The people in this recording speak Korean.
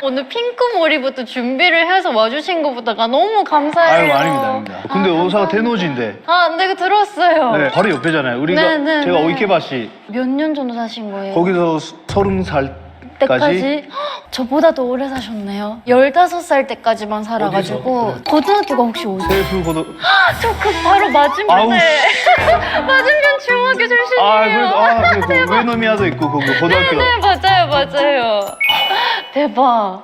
오늘 핑크 머리부터 준비를 해서 와주신 것보다가 너무 감사해요. 아유, 아닙니다. 근데 오사카 테노지인데. 아, 네, 들었어요. 네, 바로 옆에잖아요. 우리가 네, 네, 제가 네. 오이케바시 몇 년 정도 사신 거예요? 거기서 30살까지 때까지? 헉, 저보다 더 오래 사셨네요. 15살 때까지만 살아가지고. 어디서? 고등학교가 혹시 오세요? 세프 고등. 저 그 바로 맞은편에. 맞은편 중학교 출신이에요. 그 외노미아도 있고 그 고등학교. 네, 맞아요. 대박.